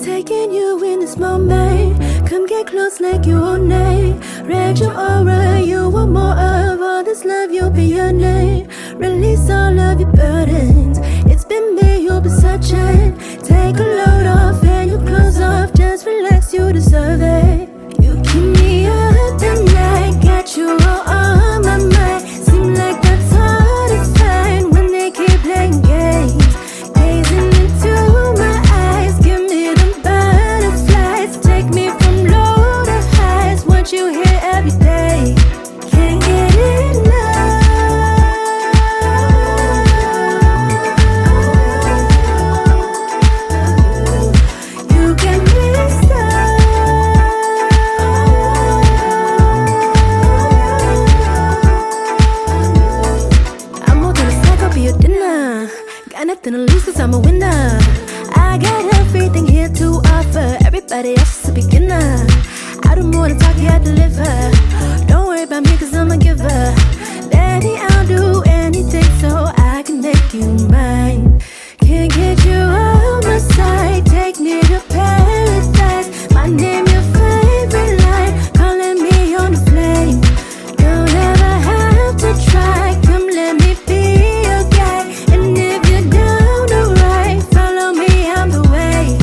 taking you in this moment. Come get close like you own name. Read your aura, you want more of all this love, you'll be your name. Release all of your burdens. It's been me you've been searching. Take a load off and your clothes off. Just relax, you deserve it. You keep me up at night, got you all on my mind. Seem like that's hard to find when they keep playing games. Gazing into my eyes, give me them butterflies. Take me from low to highs, want you here every day. Can't get enough. You get me stuck. I'm more than a snack, I'll be your dinner. Got nothing to lose cause I'm a winner. I got everything here to offer. Everybody else is a beginner. I don't wanna talk, yeah, I deliver. Don't worry about me cause I'm a giver. Daddy, I'll do anything so I can make you mine. Can't get you out my sight. Take me to paradise. My name, your favorite line. Calling me on the flame. Don't ever have to try. Come let me be your guy. And if you're down to ride, follow me, I'm the way.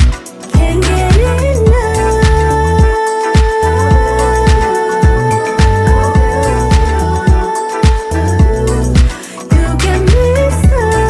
Can't get enough. You get me stuck.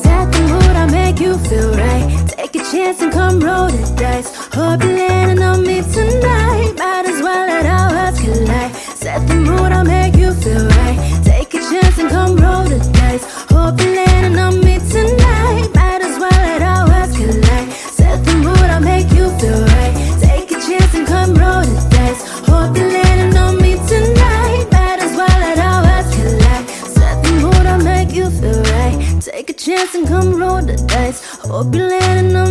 Set the mood, I make you feel right. Take a chance and come roll the dice. Hope you're landing on me tonight. Might as well let our hearts collide. Set the mood, I'll make you feel right. Take a chance and come roll the dice. Hope you're landing on me tonight. Might as well let our hearts collide. Set the mood, I'll make you feel right. Take a chance and come roll the dice. Hope you're landing on me tonight. Might as well let our hearts collide. Set the mood, I'll make you feel right. Take a chance and come roll the dice. Hope you're landing on